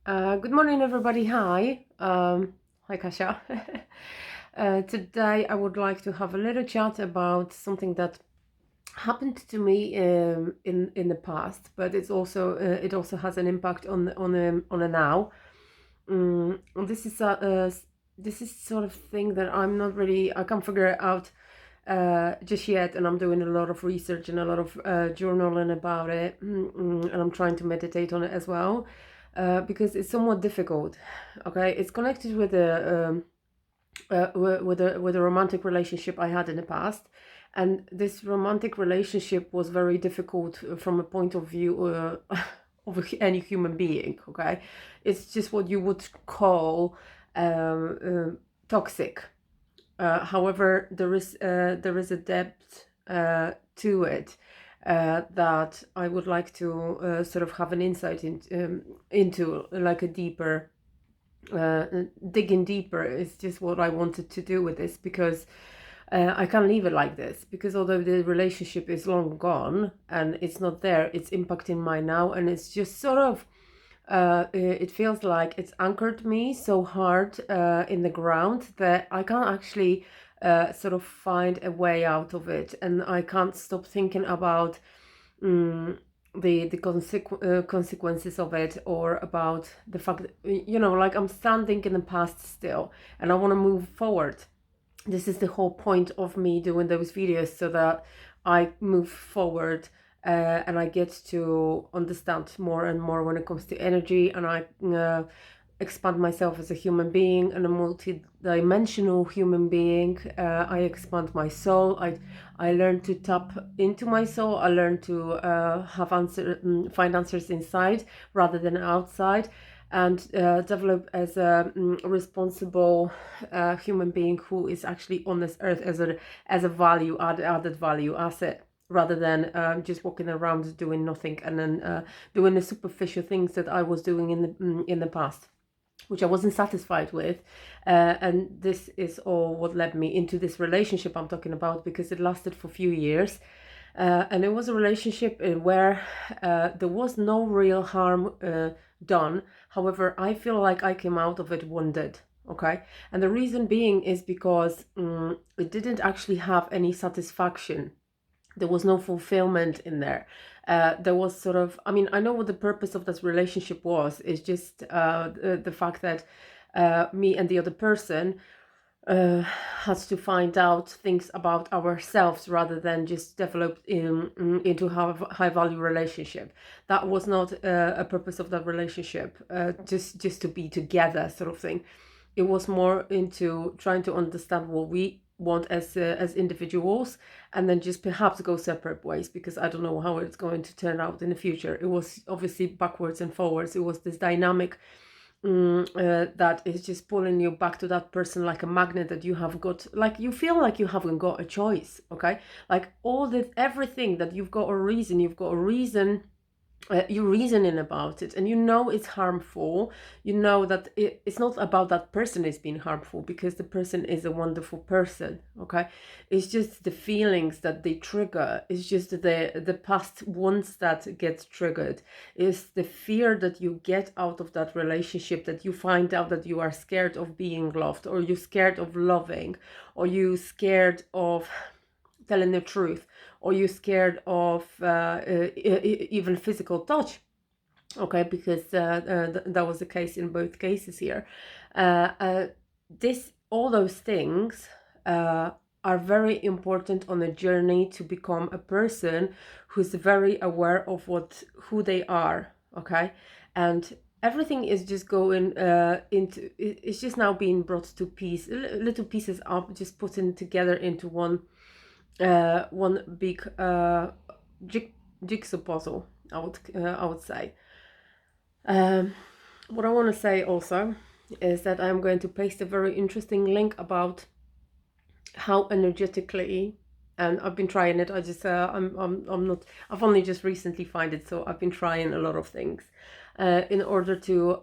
Good morning, everybody. Hi, Kasia. Today, I would like to have a little chat about something that happened to me in the past, but it also has an impact on the now. This is this is sort of thing that I can't figure it out just yet, and I'm doing a lot of research and a lot of journaling about it, and I'm trying to meditate on it as well, because it's somewhat difficult. Okay, it's connected with a romantic relationship I had in the past, and this romantic relationship was very difficult from a point of view of any human being. Okay, it's just what you would call toxic. However, there is a depth to it that I would like to sort of have an insight into, like a deeper digging deeper. Is just what I wanted to do with this, because I can't leave it like this, because although the relationship is long gone and it's not there, it's impacting my now, and it's just sort of it feels like it's anchored me so hard in the ground that I can't actually sort of find a way out of it, and I can't stop thinking about the consequences of it, or about the fact that, like I'm standing in the past still, and I want to move forward. This is the whole point of me doing those videos, so that I move forward, and I get to understand more and more when it comes to energy, and I expand myself as a human being and a multi-dimensional human being. I expand my soul. I learn to tap into my soul. I learn to find answers inside rather than outside, and develop as a responsible human being who is actually on this earth as a added value asset, rather than just walking around doing nothing, and then doing the superficial things that I was doing in the past, which I wasn't satisfied with. And this is all what led me into this relationship I'm talking about, because it lasted for a few years. And it was a relationship where there was no real harm done. However, I feel like I came out of it wounded. Okay. And the reason being is because it didn't actually have any satisfaction. There was no fulfillment in there. There was sort of, I mean, I know what the purpose of this relationship was. It's just the fact that me and the other person has to find out things about ourselves, rather than just develop into a high value relationship. That was not a purpose of that relationship, just to be together, sort of thing. It was more into trying to understand what we want as individuals, and then just perhaps go separate ways, because I don't know how it's going to turn out in the future. It was obviously backwards and forwards. It was this dynamic that is just pulling you back to that person like a magnet, that you have got, like, you feel like you haven't got a choice. Okay, like everything that you've got a reason, you're reasoning about it, and it's harmful. That it's not about that person is being harmful, because the person is a wonderful person. Okay, it's just the feelings that they trigger. It's just the past ones that get triggered. It's the fear that you get out of that relationship, that you find out that you are scared of being loved, or you're scared of loving, or you're scared of telling the truth, or you're scared of even physical touch. Okay, because that was the case in both cases here. All those things are very important on a journey to become a person who's very aware of who they are. Okay, and everything is just going into, it's just now being brought to little pieces up, just putting together into one big jigsaw puzzle, I would say. What I want to say also is that I'm going to paste a very interesting link about how energetically, and I've been trying it. I'm not. I've only just recently find it, so I've been trying a lot of things in order to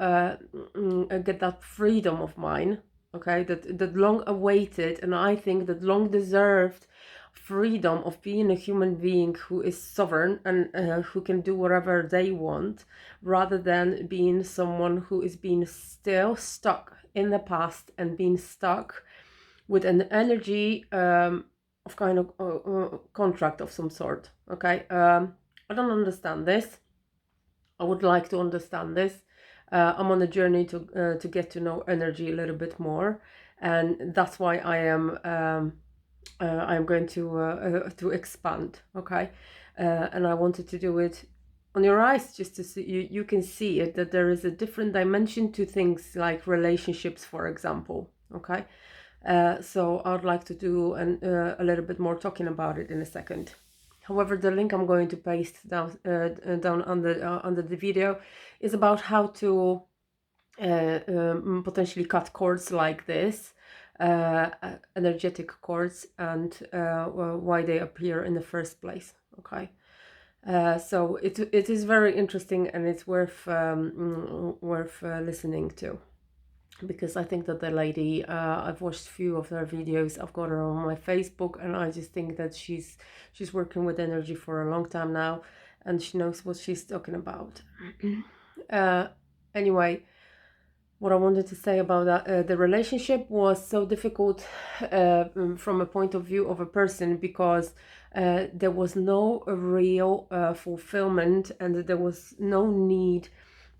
get that freedom of mine. Okay, that long awaited, and I think that long deserved freedom of being a human being who is sovereign and who can do whatever they want, rather than being someone who is being still stuck in the past and being stuck with an energy of kind of contract of some sort. Okay, I don't understand this. I would like to understand this. I'm on a journey to get to know energy a little bit more, and that's why I'm going to expand. Okay, and I wanted to do it on your eyes, just to see you can see it, that there is a different dimension to things like relationships, for example. Okay, so I would like to do a little bit more talking about it in a second. However, the link I'm going to paste down under the video is about how to potentially cut cords like this, energetic cords, and why they appear in the first place. Okay, so it is very interesting, and it's worth listening to, because I think that the lady, I've watched a few of her videos, I've got her on my Facebook, and I just think that she's working with energy for a long time now, and she knows what she's talking about. Anyway, what I wanted to say about that, the relationship was so difficult from a point of view of a person, because there was no real fulfillment, and there was no need.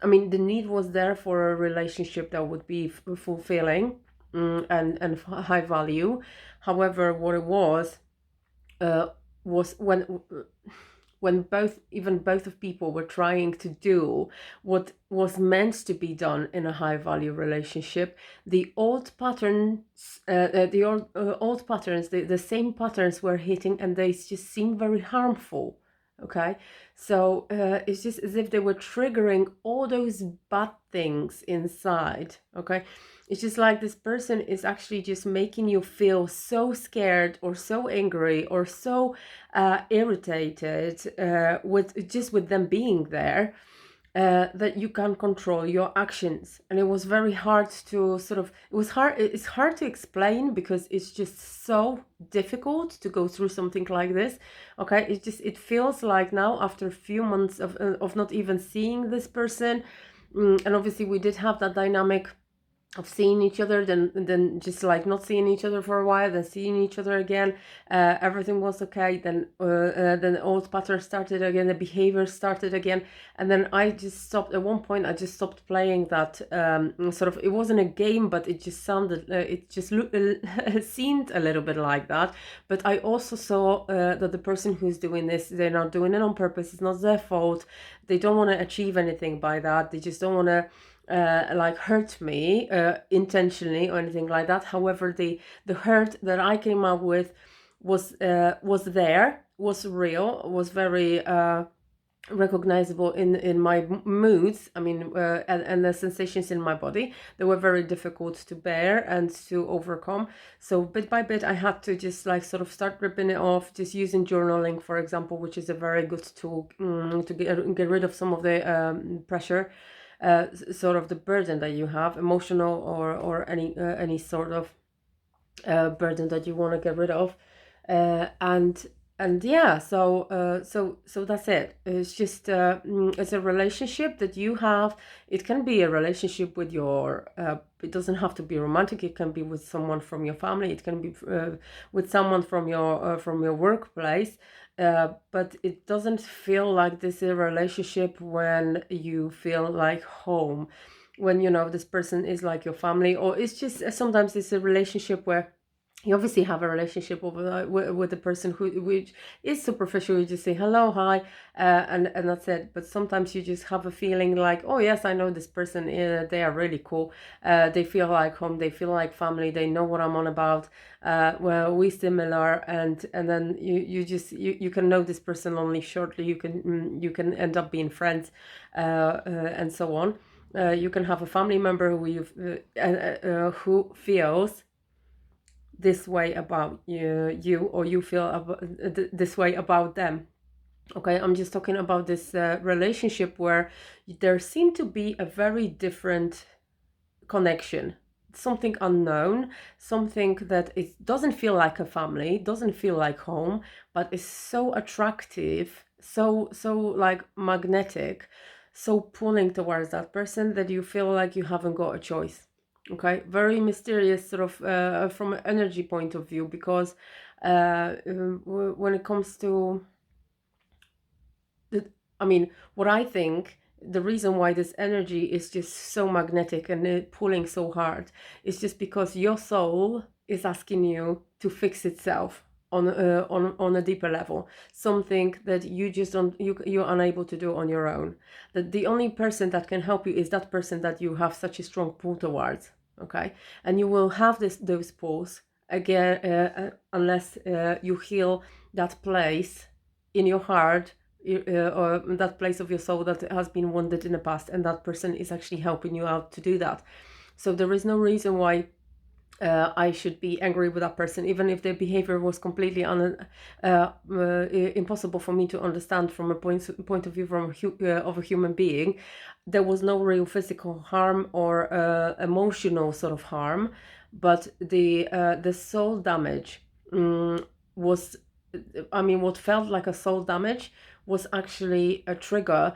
I mean, the need was there for a relationship that would be fulfilling and high value. However, what it was when both of people were trying to do what was meant to be done in a high value relationship, the old patterns, the same patterns were hitting, and they just seemed very harmful. Okay, so it's just as if they were triggering all those bad things inside. Okay, it's just like this person is actually just making you feel so scared or so angry or so irritated with them being there, that you can't control your actions. And it was very hard to it's hard to explain, because it's just so difficult to go through something like this. Okay, it feels like now, after a few months of not even seeing this person, and obviously we did have that dynamic of seeing each other, then just like not seeing each other for a while, then seeing each other again, everything was okay, then the old pattern started again, the behavior started again, and then I just stopped. At one point I just stopped playing that. It wasn't a game, but it just sounded it just seemed a little bit like that. But I also saw that the person who's doing this, they're not doing it on purpose, it's not their fault, they don't want to achieve anything by that, they just don't want to hurt me intentionally or anything like that. However, the hurt that I came up with was there, was real, was very recognizable in my moods. I mean, and the sensations in my body, they were very difficult to bear and to overcome. So bit by bit I had to just start ripping it off, just using journaling, for example, which is a very good tool to get rid of some of the pressure, the burden that you have, emotional or any sort of burden that you want to get rid of, and yeah, so that's it. It's just it's a relationship that you have. It can be a relationship with your it doesn't have to be romantic, it can be with someone from your family, it can be with someone from your workplace, but it doesn't feel like this is a relationship when you feel like home, when this person is like your family. Or it's just sometimes it's a relationship where you obviously have a relationship with the person which is superficial. You just say hello, hi, and that's it. But sometimes you just have a feeling like, oh yes, I know this person, they are really cool, they feel like home, they feel like family, they know what I'm on about, well, we similar, and then you can know this person only shortly, you can end up being friends, and so on. You can have a family member who feels this way about you, or you feel this way about them. Okay, I'm just talking about this relationship where there seemed to be a very different connection. something unknown, something that it doesn't feel like a family, doesn't feel like home, but is so attractive, so like magnetic, so pulling towards that person that you feel like you haven't got a choice. Okay, very mysterious sort of from an energy point of view, because when it comes to I mean, what I think the reason why this energy is just so magnetic and pulling so hard is just because your soul is asking you to fix itself on a deeper level, something that you just don't you're unable to do on your own. That the only person that can help you is that person that you have such a strong pull towards. Okay, and you will have those pulls again unless you heal that place in your heart, or that place of your soul that has been wounded in the past, and that person is actually helping you out to do that. So there is no reason why I should be angry with that person, even if their behavior was completely impossible for me to understand from a point of view of a human being. There was no real physical harm or emotional sort of harm, but the soul damage was, I mean, what felt like a soul damage was actually a trigger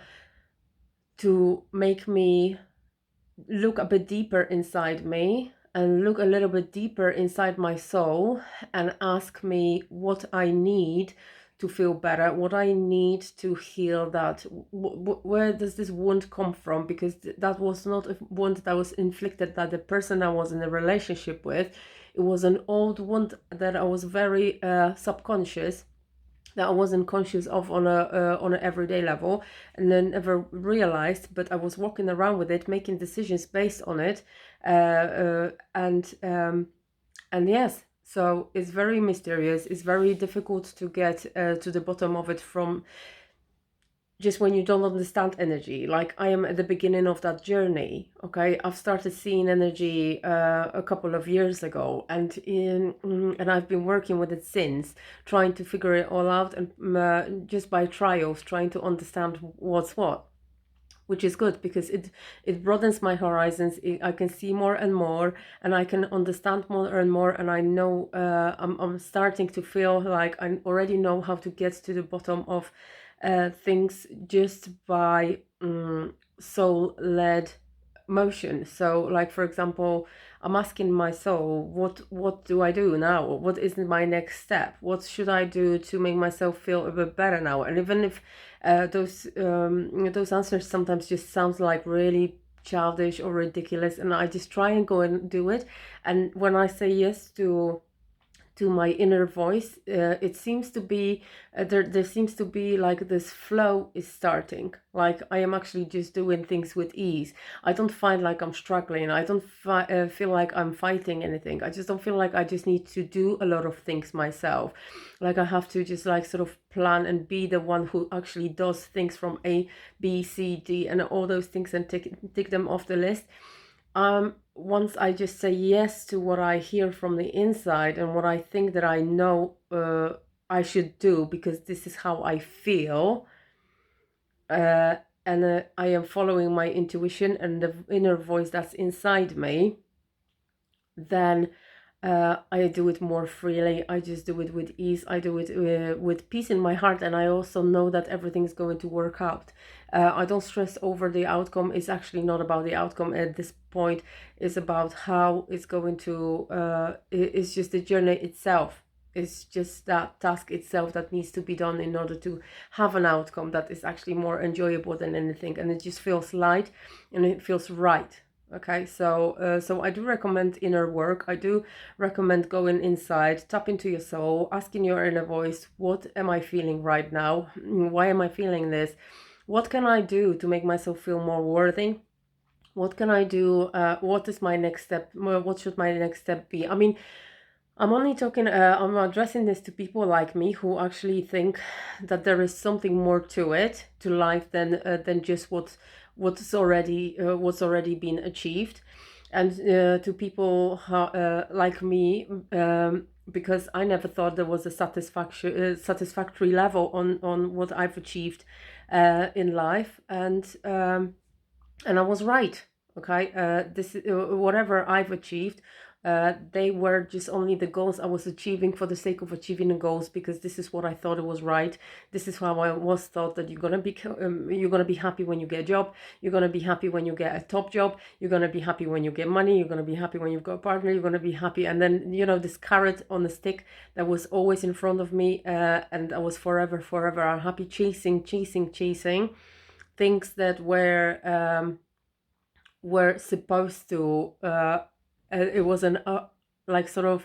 to make me look a bit deeper inside me and look a little bit deeper inside my soul and ask me what I need to feel better, what I need to heal that. Where does this wound come from? Because that was not a wound that was inflicted by the person I was in a relationship with. It was an old wound that I was very subconscious, that I wasn't conscious of on a everyday level, and then never realized. But I was walking around with it, making decisions based on it, and yes. So it's very mysterious. It's very difficult to get to the bottom of it from just when you don't understand energy. Like, I am at the beginning of that journey. Okay, I've started seeing energy a couple of years ago, and I've been working with it since, trying to figure it all out, and just by trials, trying to understand what's what, which is good because it broadens my horizons. I can see more and more, and I can understand more and more, and I know I'm starting to feel like I already know how to get to the bottom of things just by soul-led motion. So, like, for example, I'm asking my soul, what do I do now? What is my next step? What should I do to make myself feel a bit better now? And even if those answers sometimes just sounds like really childish or ridiculous, and I just try and go and do it. And when I say yes to my inner voice, it seems to be there seems to be like this flow is starting. Like, I am actually just doing things with ease. I don't find like I'm struggling. I don't feel like I'm fighting anything. I just don't feel like I just need to do a lot of things myself. Like, I have to just like sort of plan and be the one who actually does things from A, B, C, D, and all those things, and tick them off the list. Once I just say yes to what I hear from the inside and what I think that I know I should do, because this is how I feel, and I am following my intuition and the inner voice that's inside me, then I do it more freely. I just do it with ease. I do it with peace in my heart, and I also know that everything's going to work out. I don't stress over the outcome. It's actually not about the outcome at this point. It's about how it's going to. It's just the journey itself. It's just that task itself that needs to be done in order to have an outcome that is actually more enjoyable than anything, and it just feels light and it feels right. Okay, so I do recommend inner work. I do recommend going inside, tap into your soul, asking your inner voice, what am I feeling right now? Why am I feeling this? What can I do to make myself feel more worthy? What can I do? What is my next step? What should my next step be? I mean, I'm only talking, I'm addressing this to people like me who actually think that there is something more to it, to life, than just what's already been achieved, and to people like me, because I never thought there was a satisfactory level on what I've achieved in life, and I was right. Okay, this is whatever I've achieved. They were just only the goals I was achieving for the sake of achieving the goals, because this is what I thought it was right. This is how I was taught that you're gonna be happy when you get a job. You're gonna be happy when you get a top job. You're gonna be happy when you get money. You're gonna be happy when you've got a partner. You're gonna be happy, and then this carrot on the stick that was always in front of me, and I was forever unhappy, chasing things that were supposed to it was an like sort of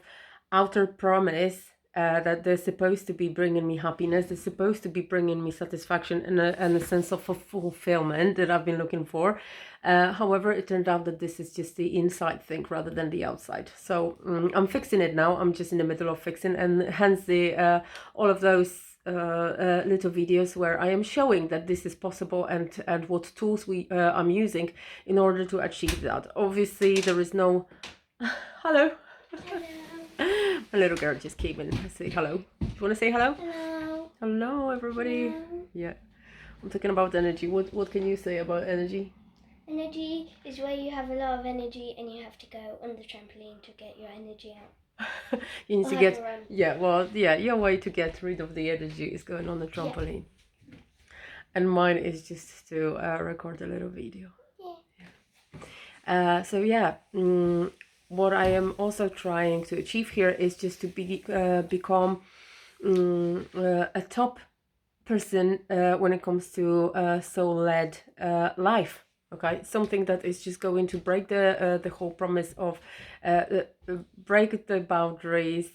outer promise that they're supposed to be bringing me happiness, they're supposed to be bringing me satisfaction and a sense of fulfillment that I've been looking for. However, it turned out that this is just the inside thing rather than the outside. So I'm fixing it now. I'm just in the middle of fixing, and hence the all of those little videos where I am showing that this is possible, and what tools I'm using in order to achieve that. Obviously, there is no hello. My little girl just came in to say hello. Do you want to say hello? Hello, everybody. Hello. Yeah, I'm talking about energy. What can you say about energy? Energy is where you have a lot of energy and you have to go on the trampoline to get your energy out. You need Or to have get a run. your way to get rid of the energy is going on the trampoline. And mine is just to record a little video. So yeah, what I am also trying to achieve here is just to become a top person when it comes to soul-led life. Okay, something that is just going to break the whole promise of break the boundaries.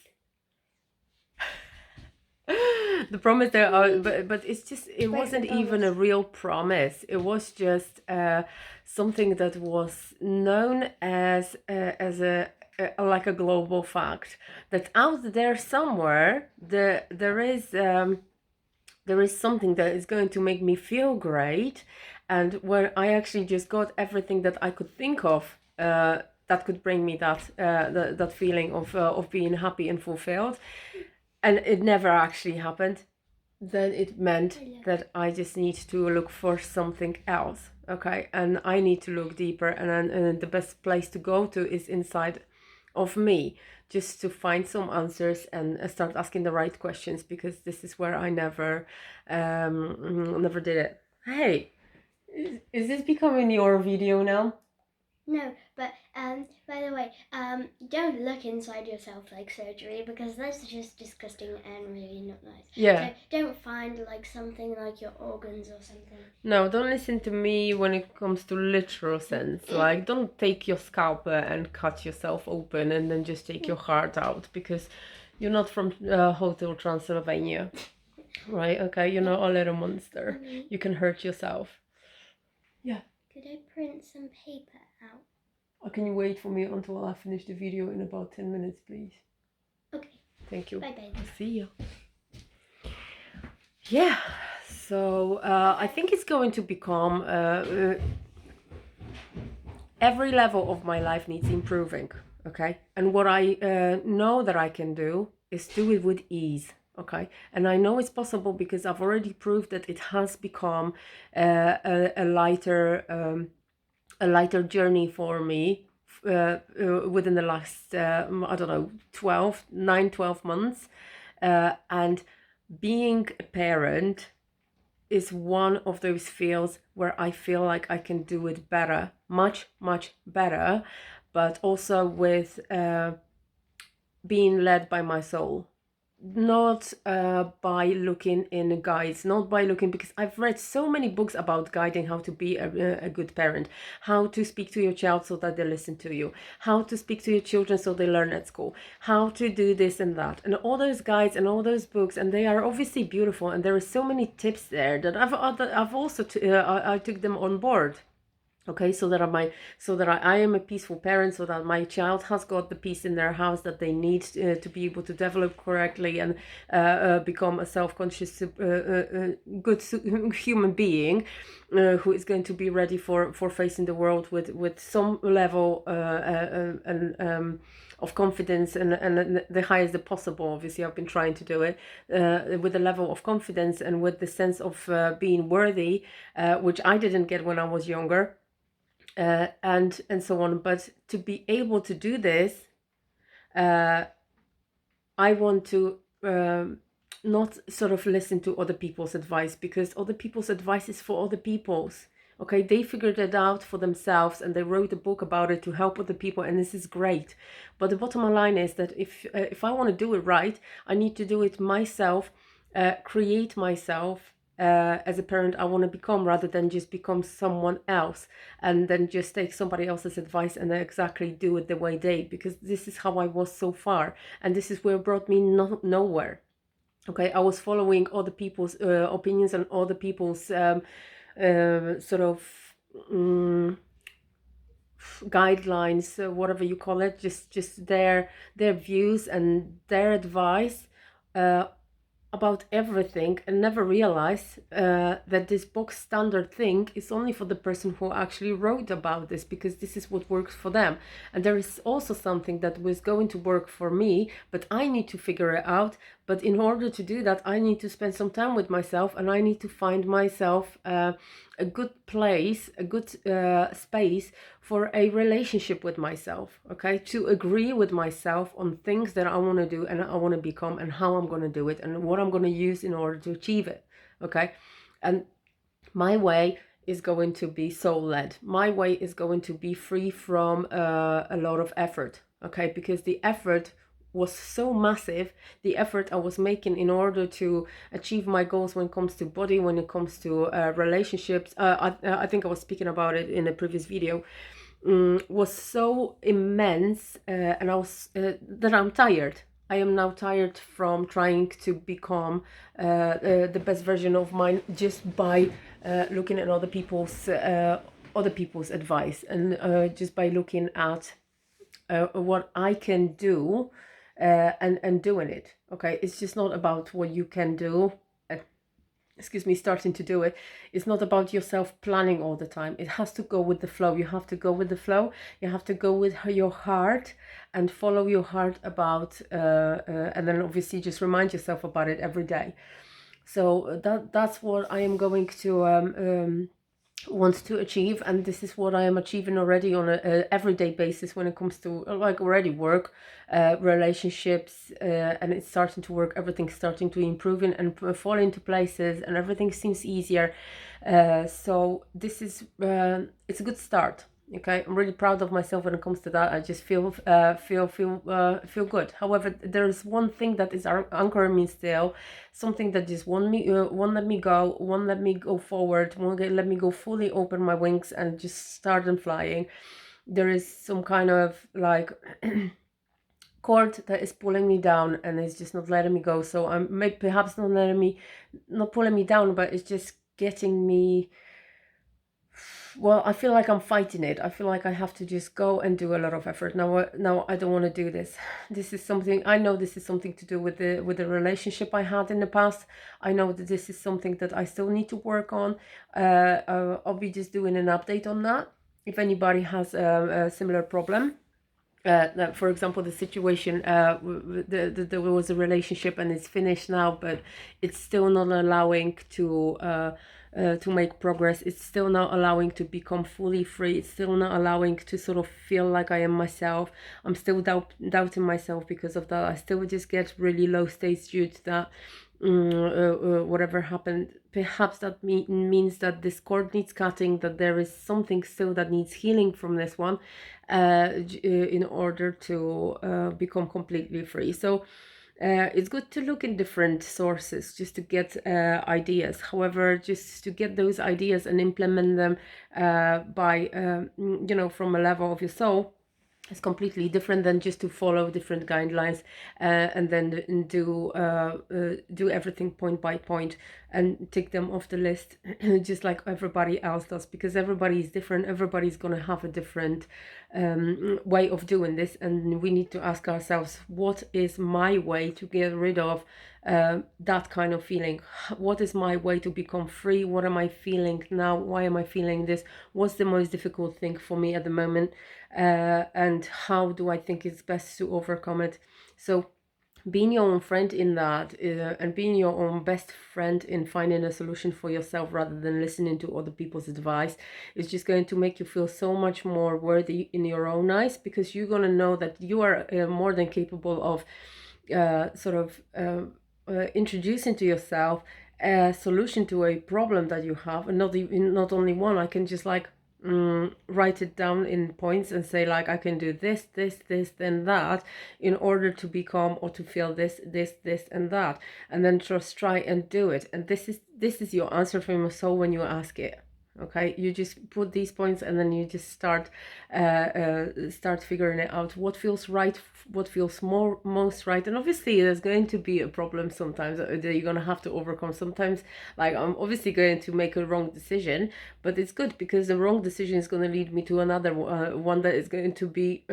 The promise there are, but it's just, it wasn't even a real promise. It was just something that was known as a like a global fact, that out there somewhere there is something that is going to make me feel great. And when I actually just got everything that I could think of that could bring me that feeling of being happy and fulfilled, and it never actually happened, then it meant that I just need to look for something else. Okay, and I need to look deeper, and the best place to go to is inside of me, just to find some answers and start asking the right questions, because this is where I never did it. Hey, is this becoming your video now? No, but by the way, don't look inside yourself like surgery, because that's just disgusting and really not nice. Yeah. So don't find like something like your organs or something. No, don't listen to me when it comes to literal sense. Like, don't take your scalpel and cut yourself open and then just take your heart out, because you're not from Hotel Transylvania, right? Okay, you're not a little monster. You can hurt yourself. Yeah. Could I print some paper out? Or can you wait for me until I finish the video in about 10 minutes, please? Okay. Thank you. Bye-bye. I'll see you. Yeah, so I think it's going to become every level of my life needs improving, okay? And what I know that I can do is do it with ease, okay? And I know it's possible because I've already proved that it has become a lighter journey for me within the last, I don't know, 12 months. And being a parent is one of those fields where I feel like I can do it better, much better, but also with being led by my soul, not by looking in guides, not by looking, because I've read so many books about guiding how to be a good parent, how to speak to your child so that they listen to you, how to speak to your children so they learn at school, how to do this and that, and all those guides and all those books, and they are obviously beautiful, and there are so many tips there that I've also I took them on board. Okay, so that I am a peaceful parent, so that my child has got the peace in their house that they need to be able to develop correctly and become a self-conscious, good human being who is going to be ready for facing the world with some level of confidence and the highest possible. Obviously, I've been trying to do it with a level of confidence and with the sense of being worthy, which I didn't get when I was younger. and so on. But to be able to do this, I want to not sort of listen to other people's advice, because other people's advice is for other people's. Okay, they figured it out for themselves and they wrote a book about it to help other people, and this is great. But the bottom line is that if I want to do it right, I need to do it myself, create myself as a parent I want to become, rather than just become someone else and then just take somebody else's advice and exactly do it the way they, because this is how I was so far, and this is where it brought me nowhere. Okay, I was following other people's opinions and other people's sort of guidelines, whatever you call it, just their views and their advice about everything, and never realize that this box standard thing is only for the person who actually wrote about this, because this is what works for them. And there is also something that was going to work for me, but I need to figure it out. But in order to do that, I need to spend some time with myself, and I need to find myself a good place, a good space for a relationship with myself, okay? To agree with myself on things that I want to do and I want to become, and how I'm going to do it and what I'm going to use in order to achieve it, okay? And my way is going to be soul-led. My way is going to be free from a lot of effort, okay? Because the effort was so massive, the effort I was making in order to achieve my goals when it comes to body, when it comes to relationships. I think I was speaking about it in a previous video. Was so immense, and I was that I'm tired. I am now tired from trying to become the best version of mine just by looking at other people's advice, and just by looking at what I can do and doing it. Okay, it's just not about what you can do. Starting to do it. It's not about yourself planning all the time. It has to go with the flow. You have to go with the flow. You have to go with your heart and follow your heart about, and then obviously just remind yourself about it every day. So that's what I am going to want to achieve, and this is what I am achieving already on a everyday basis when it comes to like already work, relationships, and it's starting to work. Everything's starting to improve and fall into places, and everything seems easier. So this is it's a good start. Okay, I'm really proud of myself when it comes to that. I just feel good. However, there is one thing that is anchoring me still, something that just won't let me go forward, won't let me go fully open my wings and just start them flying. There is some kind of like cord that is pulling me down, and it's just not letting me go. So I'm perhaps not pulling me down, but it's just getting me. Well, I feel like I'm fighting it. I feel like I have to just go and do a lot of effort. Now I don't want to do this. This is something, I know this is something to do with the relationship I had in the past. I know that this is something that I still need to work on. I'll be just doing an update on that. If anybody has a similar problem. For example, the situation, there was a relationship and it's finished now, but it's still not allowing to make progress. It's still not allowing to become fully free. It's still not allowing to sort of feel like I am myself. I'm still doubting myself because of that. I still just get really low states due to that. Whatever happened, perhaps that means that this cord needs cutting, that there is something still that needs healing from this one in order to become completely free. So it's good to look in different sources just to get ideas. However, just to get those ideas and implement them by from a level of your soul, it's completely different than just to follow different guidelines and then do everything point by point and tick them off the list just like everybody else does, because everybody is different. Everybody's gonna have a different way of doing this, and we need to ask ourselves, what is my way to get rid of that kind of feeling? What is my way to become free? What am I feeling now? Why am I feeling this? What's the most difficult thing for me at the moment? And how do I think it's best to overcome it? So being your own friend in that, and being your own best friend in finding a solution for yourself rather than listening to other people's advice, is just going to make you feel so much more worthy in your own eyes, because you're going to know that you are more than capable of introducing to yourself a solution to a problem that you have, and not only one. I can just like write it down in points and say like, I can do this, then that, in order to become or to feel this and that, and then just try and do it. And this is your answer from your soul when you ask it. Okay, you just put these points, and then you just start figuring it out, what feels right, what feels most right. And obviously there's going to be a problem sometimes that you're going to have to overcome. Sometimes, like, I'm obviously going to make a wrong decision, but it's good, because the wrong decision is going to lead me to another one that is going to be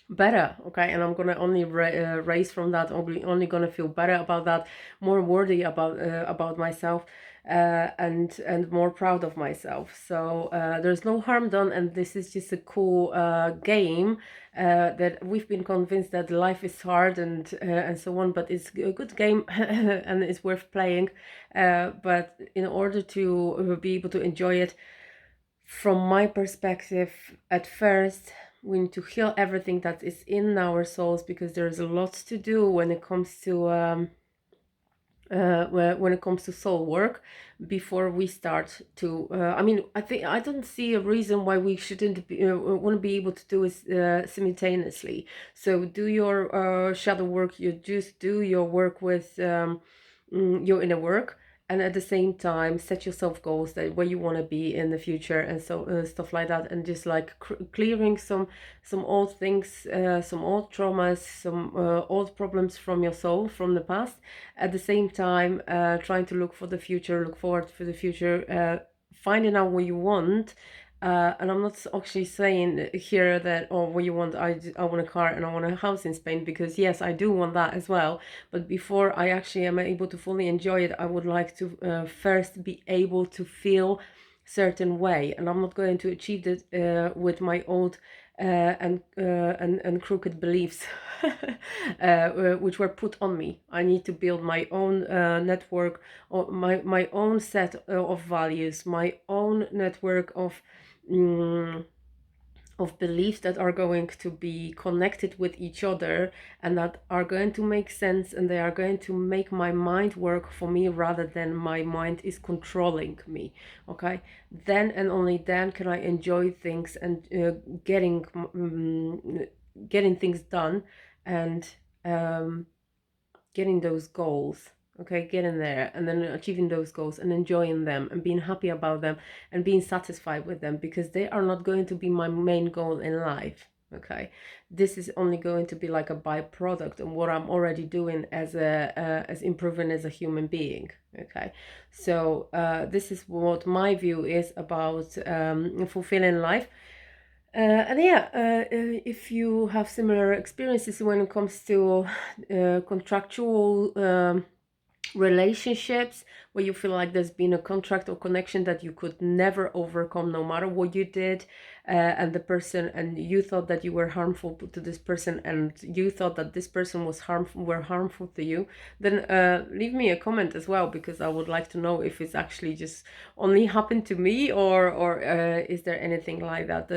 better. Okay, and I'm gonna only raise from that, only gonna feel better about that, more worthy about myself, and more proud of myself. So there's no harm done, and this is just a cool game that we've been convinced that life is hard and so on, but it's a good game and it's worth playing. But in order to be able to enjoy it, from my perspective, at first we need to heal everything that is in our souls, because there is a lot to do when it comes to soul work, before we start to I don't see a reason why we shouldn't want to be able to do it simultaneously. So do your shadow work, you just do your work with your inner work, and at the same time set yourself goals that where you want to be in the future, and so stuff like that, and just like clearing some old things, some old traumas, some old problems from your soul from the past. At the same time, trying to look for the future, look forward for the future, finding out what you want. And I'm not actually saying here that, oh, what you want, I want a car and I want a house in Spain, because yes, I do want that as well. But before I actually am able to fully enjoy it, I would like to first be able to feel certain way. And I'm not going to achieve it with my old and crooked beliefs which were put on me. I need to build my own network, or my own set of values, my own network of beliefs that are going to be connected with each other, and that are going to make sense, and they are going to make my mind work for me rather than my mind is controlling me. Okay, then and only then can I enjoy things and getting things done, and getting those goals. Okay, getting there and then achieving those goals and enjoying them and being happy about them and being satisfied with them, because they are not going to be my main goal in life. Okay, this is only going to be like a byproduct of what I'm already doing as improving as a human being. Okay, so this is what my view is about fulfilling life. And yeah, if you have similar experiences when it comes to contractual relationships, where you feel like there's been a contract or connection that you could never overcome no matter what you did, and you thought that you were harmful to this person, and you thought that this person were harmful to you, then leave me a comment as well, because I would like to know if it's actually just only happened to me, or is there anything like that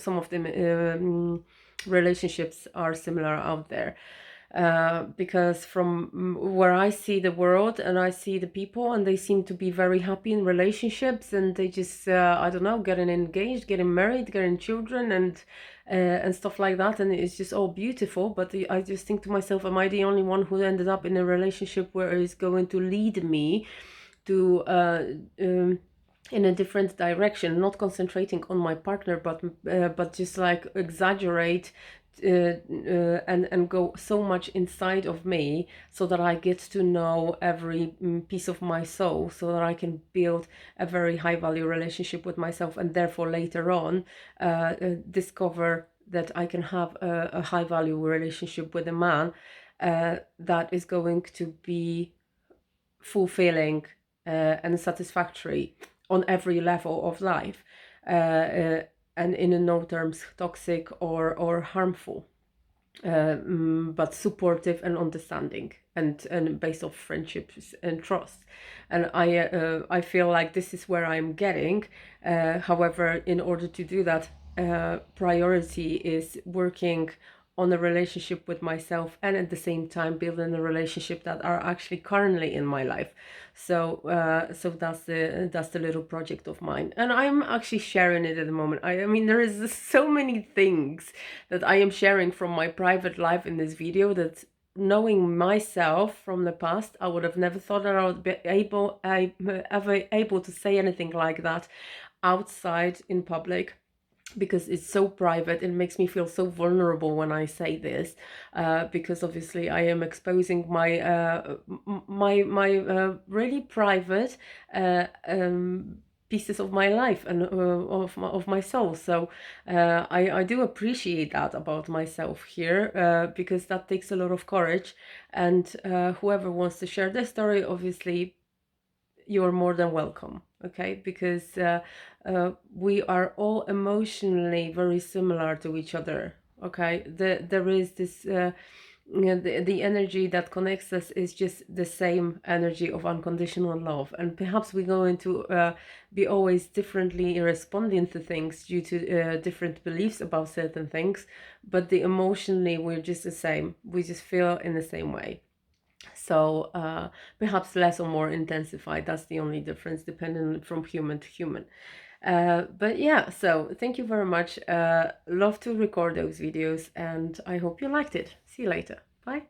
some of them relationships are similar out there. Because from where I see the world and I see the people, and they seem to be very happy in relationships, and they just I don't know, getting engaged, getting married, getting children, and stuff like that, and it's just all beautiful. But I just think to myself, am I the only one who ended up in a relationship where it's going to lead me to in a different direction, not concentrating on my partner, but just like exaggerate and go so inside inside of me, so that I get to know every piece of my soul, so that I can build a very high value relationship with myself, and therefore later on discover that I can have a high value relationship with a man that is going to be fulfilling and satisfactory on every level of life. and in no terms toxic or harmful, but supportive and understanding, and based off friendships and trust. And I feel like this is where I'm getting. However, in order to do that, priority is working on a relationship with myself, and at the same time building a relationship that are actually currently in my life. So so that's the little project of mine, and I'm actually sharing it at the moment. I mean, there is so many things that I am sharing from my private life in this video, that knowing myself from the past, I would have never thought that I would be ever able to say anything like that outside in public, because it's so private. It makes me feel so vulnerable when I say this, because obviously I am exposing my really private pieces of my life and of my soul. So I do appreciate that about myself here, because that takes a lot of courage. And whoever wants to share their story, obviously you're more than welcome, okay? Because we are all emotionally very similar to each other, okay? There is this the energy that connects us is just the same energy of unconditional love, and perhaps we're going to be always differently responding to things due to different beliefs about certain things, but the emotionally we're just the same. We just feel in the same way. So perhaps less or more intensified. That's the only difference, depending from human to human. But yeah, so thank you very much. Love to record those videos, and I hope you liked it. See you later. Bye.